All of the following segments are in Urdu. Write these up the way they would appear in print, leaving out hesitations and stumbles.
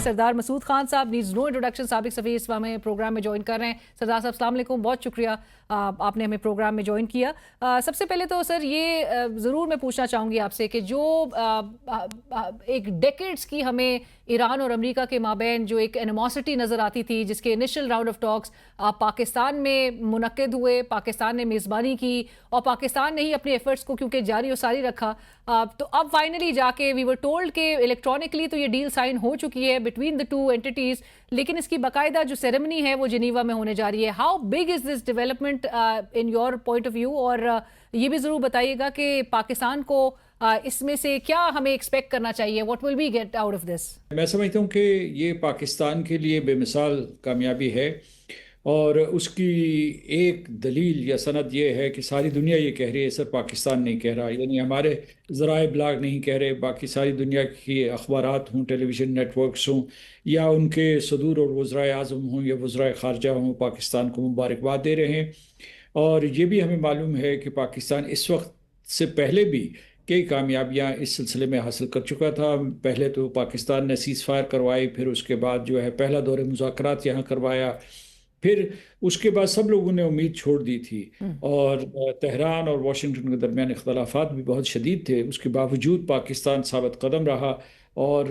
سردار مسعود خان صاحب نیڈز نو انٹروڈکشن، سابق سفیر اس وقت ہمیں پروگرام میں جوائن کر رہے ہیں. سردار صاحب السلام علیکم، بہت شکریہ آپ نے ہمیں پروگرام میں جوائن کیا. سب سے پہلے تو سر یہ ضرور میں پوچھنا چاہوں گی آپ سے کہ جو ایک ڈیکیڈز کی ہمیں ایران اور امریکہ کے مابین جو ایک اینیموسٹی نظر آتی تھی، جس کے انیشل راؤنڈ آف ٹاکس پاکستان میں منعقد ہوئے، پاکستان نے میزبانی کی اور پاکستان نے ہی اپنے ایفرٹس کو کیونکہ جاری و ساری رکھا، تو اب فائنلی جا کے وی ور ٹولڈ کہ الیکٹرانکلی تو یہ ڈیل سائن ہو چکی ہے بٹوین دا ٹو اینٹیز، لیکن اس کی باقاعدہ جو سیریمنی ہے وہ جنیوا میں ہونے جا رہی ہے. How big is this development in your point of view? اور یہ بھی ضرور بتائیے گا کہ پاکستان کو اس میں سے کیا ہمیں ایکسپیکٹ کرنا چاہیے، what will be get out of this? میں سمجھتا ہوں کہ یہ پاکستان کے لیے بے مثال کامیابی ہے، اور اس کی ایک دلیل یا سند یہ ہے کہ ساری دنیا یہ کہہ رہی ہے، صرف پاکستان نہیں کہہ رہا. یعنی ہمارے ذرائع ابلاغ نہیں کہہ رہے، باقی ساری دنیا کی اخبارات ہوں، ٹیلی ویژن نیٹ ورکس ہوں، یا ان کے صدور اور وزرائے اعظم ہوں یا وزرائے خارجہ ہوں، پاکستان کو مبارکباد دے رہے ہیں. اور یہ بھی ہمیں معلوم ہے کہ پاکستان اس وقت سے پہلے بھی کئی کامیابیاں اس سلسلے میں حاصل کر چکا تھا. پہلے تو پاکستان نے سیز فائر کروائی، پھر اس کے بعد جو ہے پہلا دور مذاکرات یہاں کروایا، پھر اس کے بعد سب لوگوں نے امید چھوڑ دی تھی، اور تہران اور واشنگٹن کے درمیان اختلافات بھی بہت شدید تھے. اس کے باوجود پاکستان ثابت قدم رہا اور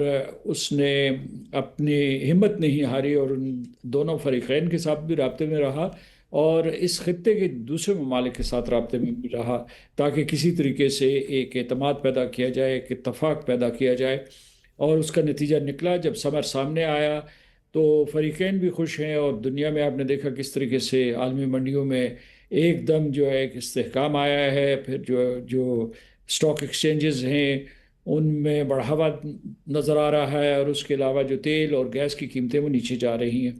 اس نے اپنی ہمت نہیں ہاری، اور ان دونوں فریقین کے ساتھ بھی رابطے میں رہا اور اس خطے کے دوسرے ممالک کے ساتھ رابطے میں بھی رہا، تاکہ کسی طریقے سے ایک اعتماد پیدا کیا جائے، ایک اتفاق پیدا کیا جائے. اور اس کا نتیجہ نکلا. جب ثمر سامنے آیا تو فریقین بھی خوش ہیں، اور دنیا میں آپ نے دیکھا کس طریقے سے عالمی منڈیوں میں ایک دم جو ہے ایک استحکام آیا ہے. پھر جو اسٹاک ایکسچینجز ہیں ان میں بڑھاوا نظر آ رہا ہے، اور اس کے علاوہ جو تیل اور گیس کی قیمتیں وہ نیچے جا رہی ہیں.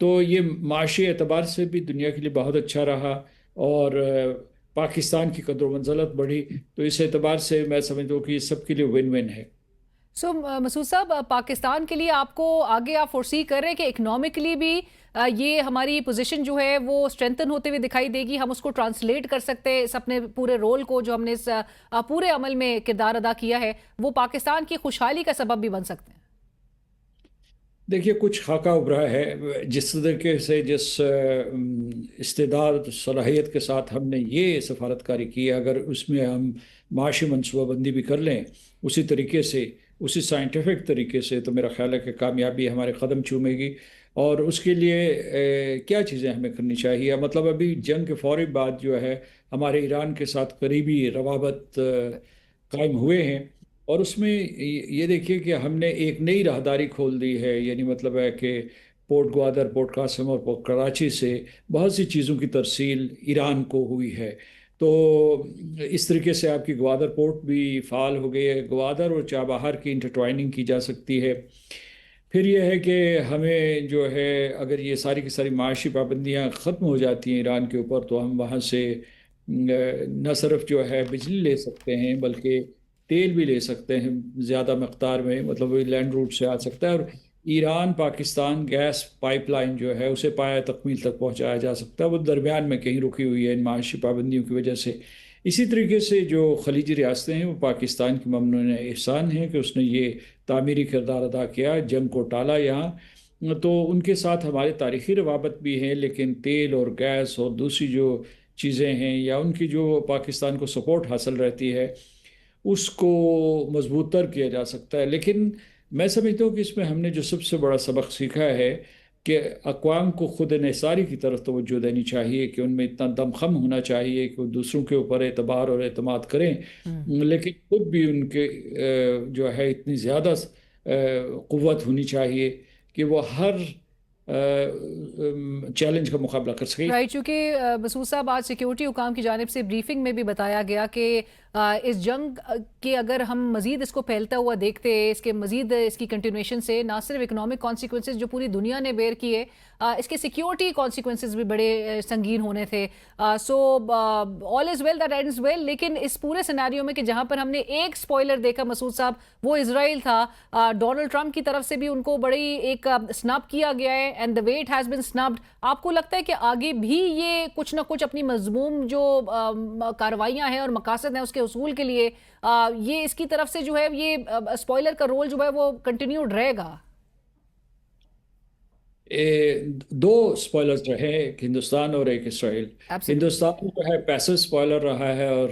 تو یہ معاشی اعتبار سے بھی دنیا کے لیے بہت اچھا رہا، اور پاکستان کی قدر و منزلت بڑھی. تو اس اعتبار سے میں سمجھتا ہوں کہ یہ سب کے لیے ون ون ہے. سو مسعود صاحب، پاکستان کے لیے آپ کو آگے آپ فورسی کر رہے ہیں کہ اکنامکلی بھی یہ ہماری پوزیشن جو ہے وہ اسٹرینتھن ہوتے ہوئے دکھائی دے گی، ہم اس کو ٹرانسلیٹ کر سکتے ہیں، اس اپنے پورے رول کو جو ہم نے اس پورے عمل میں کردار ادا کیا ہے وہ پاکستان کی خوشحالی کا سبب بھی بن سکتے ہیں؟ دیکھیے، کچھ خاکہ ابھرا ہے. جس طریقے سے جس استعداد صلاحیت کے ساتھ ہم نے یہ سفارتکاری کی، اگر اس میں ہم معاشی منصوبہ بندی بھی کر لیں اسی طریقے سے، اسی سائنٹیفک طریقے سے، تو میرا خیال ہے کہ کامیابی ہمارے قدم چومے گی. اور اس کے لیے کیا چیزیں ہمیں کرنی چاہیے؟ مطلب ابھی جنگ کے فوری بعد جو ہے ہمارے ایران کے ساتھ قریبی روابط قائم ہوئے ہیں، اور اس میں یہ دیکھیے کہ ہم نے ایک نئی راہداری کھول دی ہے. یعنی مطلب ہے کہ پورٹ گوادر، پورٹ قاسم اور پورٹ کراچی سے بہت سی چیزوں کی ترسیل ایران کو ہوئی ہے. تو اس طریقے سے آپ کی گوادر پورٹ بھی فعال ہو گئی ہے. گوادر اور چابہار کی انٹرٹوائننگ کی جا سکتی ہے. پھر یہ ہے کہ ہمیں جو ہے اگر یہ ساری کی ساری معاشی پابندیاں ختم ہو جاتی ہیں ایران کے اوپر، تو ہم وہاں سے نہ صرف جو ہے بجلی لے سکتے ہیں بلکہ تیل بھی لے سکتے ہیں زیادہ مقدار میں، مطلب لینڈ روٹ سے آ سکتا ہے. اور Iran Pakistan gas pipeline جو ہے اسے پایہ تکمیل تک پہنچایا جا سکتا ہے. وہ درمیان میں کہیں رکی ہوئی ہے ان معاشی پابندیوں کی وجہ سے. اسی طریقے سے جو خلیجی ریاستیں ہیں وہ پاکستان کی ممنون احسان ہیں کہ اس نے یہ تعمیری کردار ادا کیا، جنگ کو ٹالا یہاں. تو ان کے ساتھ ہمارے تاریخی روابط بھی ہیں، لیکن تیل اور گیس اور دوسری جو چیزیں ہیں یا ان کی جو پاکستان کو سپورٹ حاصل رہتی ہے اس کو مضبوط تر کیا جا سکتا ہے. لیکن میں سمجھتا ہوں کہ اس میں ہم نے جو سب سے بڑا سبق سیکھا ہے کہ اقوام کو خود انحصاری کی طرف توجہ دینی چاہیے، کہ ان میں اتنا دم خم ہونا چاہیے کہ وہ دوسروں کے اوپر اعتبار اور اعتماد کریں، لیکن خود بھی ان کے جو ہے اتنی زیادہ قوت ہونی چاہیے کہ وہ ہر چیلنج کا مقابلہ کر سکے. رائٹ، چونکہ مسعود صاحب آج سیکیورٹی حکام کی جانب سے بریفنگ میں بھی بتایا گیا کہ اس جنگ کے اگر ہم مزید اس کو پھیلتا ہوا دیکھتے، اس کے مزید اس کی کنٹینویشن سے نہ صرف اکنامک کانسیکوینسز جو پوری دنیا نے بیئر کیے، اس کے سیکیورٹی کانسیکوینسز بھی بڑے سنگین ہونے تھے. سو آل از ویل دیٹ اینڈز ویل. لیکن اس پورے سیناریو میں کہ جہاں پر ہم نے ایک سپوائلر دیکھا مسعود صاحب وہ اسرائیل تھا، ڈونلڈ ٹرمپ کی طرف سے بھی ان کو بڑی ایک سنپ کیا گیا ہے، and the way it has been snubbed. آپ کو لگتا ہے کہ آگے بھی یہ کچھ نہ کچھ اپنی مضموم جو کارروائیاں ہیں اور مقاصد ہیں اس کے حصول کے لیے یہ اس کی طرف سے جو ہے یہ اسپوائلر کا رول جو ہے وہ کنٹینیوڈ رہے گا؟ دو اسپوائلرز رہے ہیں، ایک ہندوستان اور ایک اسرائیل۔ Absolutely. ہندوستان جو ہے پیسو اسپوائلر رہا ہے، اور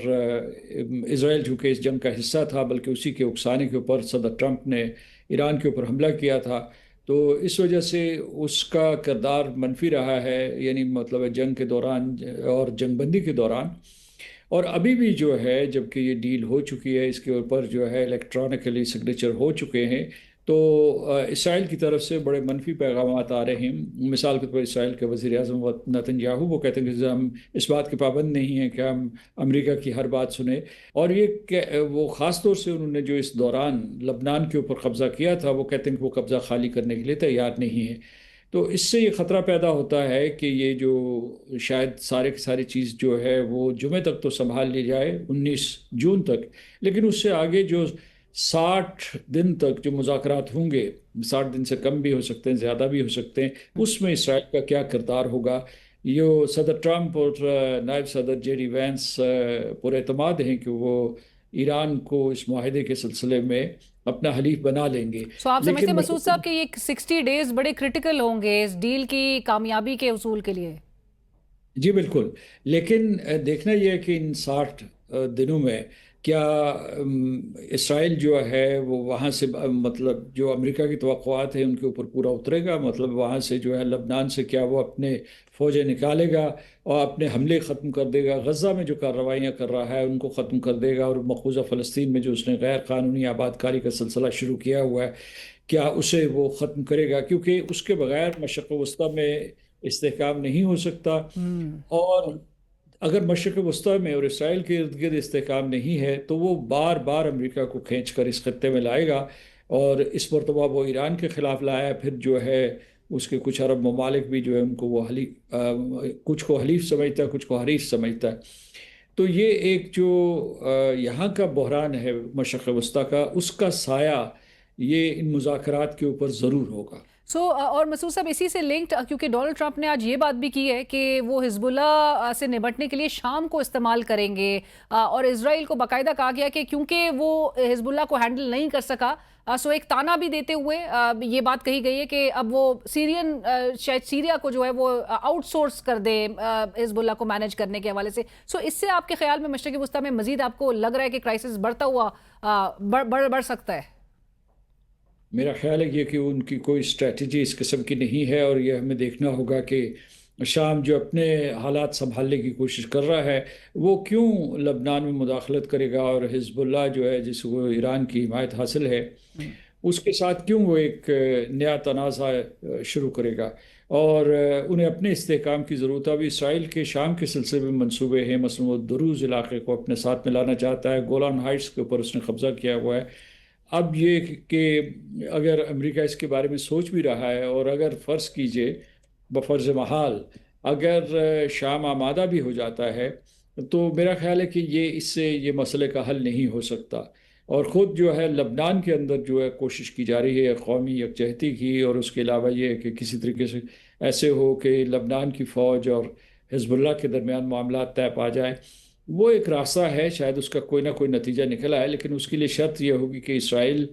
اسرائیل چونکہ اس جنگ کا حصہ تھا، بلکہ اسی کے اکسانے کے اوپر صدر ٹرمپ نے ایران کے اوپر حملہ کیا تھا، تو اس وجہ سے اس کا کردار منفی رہا ہے، یعنی مطلب ہے جنگ کے دوران اور جنگ بندی کے دوران۔ اور ابھی بھی جو ہے جبکہ یہ ڈیل ہو چکی ہے، اس کے اوپر جو ہے الیکٹرانکلی سگنیچر ہو چکے ہیں، تو اسرائیل کی طرف سے بڑے منفی پیغامات آ رہے ہیں۔ مثال کے طور پر اسرائیل کے وزیر اعظم نتن یاہو وہ کہتے ہیں کہ ہم اس بات کے پابند نہیں ہیں کہ ہم امریکہ کی ہر بات سنیں، اور وہ خاص طور سے انہوں نے جو اس دوران لبنان کے اوپر قبضہ کیا تھا، وہ کہتے ہیں کہ وہ قبضہ خالی کرنے کے لیے تیار نہیں ہے۔ تو اس سے یہ خطرہ پیدا ہوتا ہے کہ یہ جو شاید سارے کی ساری چیز جو ہے وہ جمعہ تک تو سنبھال لی جائے، 19 جون تک، لیکن اس سے آگے جو 60 دن تک جو مذاکرات ہوں گے، 60 دن سے کم بھی ہو سکتے ہیں، زیادہ بھی ہو سکتے ہیں، اس میں اسرائیل کا کیا کردار ہوگا۔ یہ صدر ٹرمپ اور نائب صدر جے ڈی وینس پر اعتماد ہیں کہ وہ ایران کو اس معاہدے کے سلسلے میں اپنا حلیف بنا لیں گے۔ سو آپ سمجھتے لیکن ہیں مسعود صاحب کہ یہ 60 ڈیز بڑے کرٹیکل ہوں گے اس ڈیل کی کامیابی کے حصول کے لیے؟ جی بالکل، لیکن دیکھنا یہ ہے کہ ان 60 دنوں میں کیا اسرائیل جو ہے وہ وہاں سے مطلب جو امریکہ کی توقعات ہیں ان کے اوپر پورا اترے گا، مطلب وہاں سے جو ہے لبنان سے کیا وہ اپنے فوجیں نکالے گا اور اپنے حملے ختم کر دے گا، غزہ میں جو کارروائیاں کر رہا ہے ان کو ختم کر دے گا، اور مقبوضہ فلسطین میں جو اس نے غیر قانونی آباد کاری کا سلسلہ شروع کیا ہوا ہے کیا اسے وہ ختم کرے گا، کیونکہ اس کے بغیر مشرق وسطیٰ میں استحکام نہیں ہو سکتا۔ اور اگر مشرق وسطیٰ میں اور اسرائیل کے ارد گرد استحکام نہیں ہے تو وہ بار بار امریکہ کو کھینچ کر اس خطے میں لائے گا، اور اس مرتبہ وہ ایران کے خلاف لایا، پھر جو ہے اس کے کچھ عرب ممالک بھی جو ہے ان کو وہ کچھ کو حلیف سمجھتا ہے، کچھ کو حریف سمجھتا ہے۔ تو یہ ایک جو یہاں کا بحران ہے مشرق وسطیٰ کا، اس کا سایہ یہ ان مذاکرات کے اوپر ضرور ہوگا۔ اور مسعود صاحب اسی سے لنکڈ، کیونکہ ڈونلڈ ٹرمپ نے آج یہ بات بھی کی ہے کہ وہ حزب اللہ سے نمٹنے کے لیے شام کو استعمال کریں گے، اور اسرائیل کو باقاعدہ کہا گیا کہ کیونکہ وہ حزب اللہ کو ہینڈل نہیں کر سکا، سو ایک تانا بھی دیتے ہوئے یہ بات کہی گئی ہے کہ اب وہ شاید سیریا کو جو ہے وہ آؤٹ سورس کر دے حزب اللہ کو مینیج کرنے کے حوالے سے۔ سو اس سے آپ کے خیال میں مشرقی وسطیٰ میں مزید آپ کو لگ رہا ہے کہ کرائسس بڑھتا ہوا بڑھ سکتا ہے؟ میرا خیال ہے یہ کہ ان کی کوئی اسٹریٹجی اس قسم کی نہیں ہے، اور یہ ہمیں دیکھنا ہوگا کہ شام جو اپنے حالات سنبھالنے کی کوشش کر رہا ہے وہ کیوں لبنان میں مداخلت کرے گا، اور حزب اللہ جو ہے جس کو ایران کی حمایت حاصل ہے اس کے ساتھ کیوں وہ ایک نیا تنازع شروع کرے گا، اور انہیں اپنے استحکام کی ضرورت ہے۔ ابھی اسرائیل کے شام کے سلسلے میں منصوبے ہیں، مثلا وہ دروز علاقے کو اپنے ساتھ میں لانا چاہتا ہے، گولان ہائٹس کے اوپر اس نے قبضہ کیا ہوا ہے۔ اب یہ کہ اگر امریکہ اس کے بارے میں سوچ بھی رہا ہے، اور اگر فرض کیجئے بفرض محال اگر شام آمادہ بھی ہو جاتا ہے، تو میرا خیال ہے کہ اس سے یہ مسئلے کا حل نہیں ہو سکتا، اور خود جو ہے لبنان کے اندر جو ہے کوشش کی جا رہی ہے قومی یکجہتی کی، اور اس کے علاوہ یہ ہے کہ کسی طریقے سے ایسے ہو کہ لبنان کی فوج اور حزب اللہ کے درمیان معاملات طے پا جائے۔ وہ ایک راستہ ہے، شاید اس کا کوئی نہ کوئی نتیجہ نکلا ہے، لیکن اس کے لیے شرط یہ ہوگی کہ اسرائیل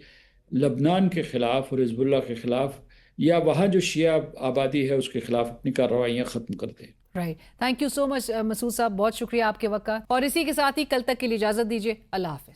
لبنان کے خلاف اور حزب اللہ کے خلاف، یا وہاں جو شیعہ آبادی ہے اس کے خلاف اپنی کارروائیاں ختم کر دیں۔ رائٹ، تھینک یو سو مچ مسعود صاحب، بہت شکریہ آپ کے وقت کا، اور اسی کے ساتھ ہی کل تک کے لیے اجازت دیجیے، اللہ حافظ۔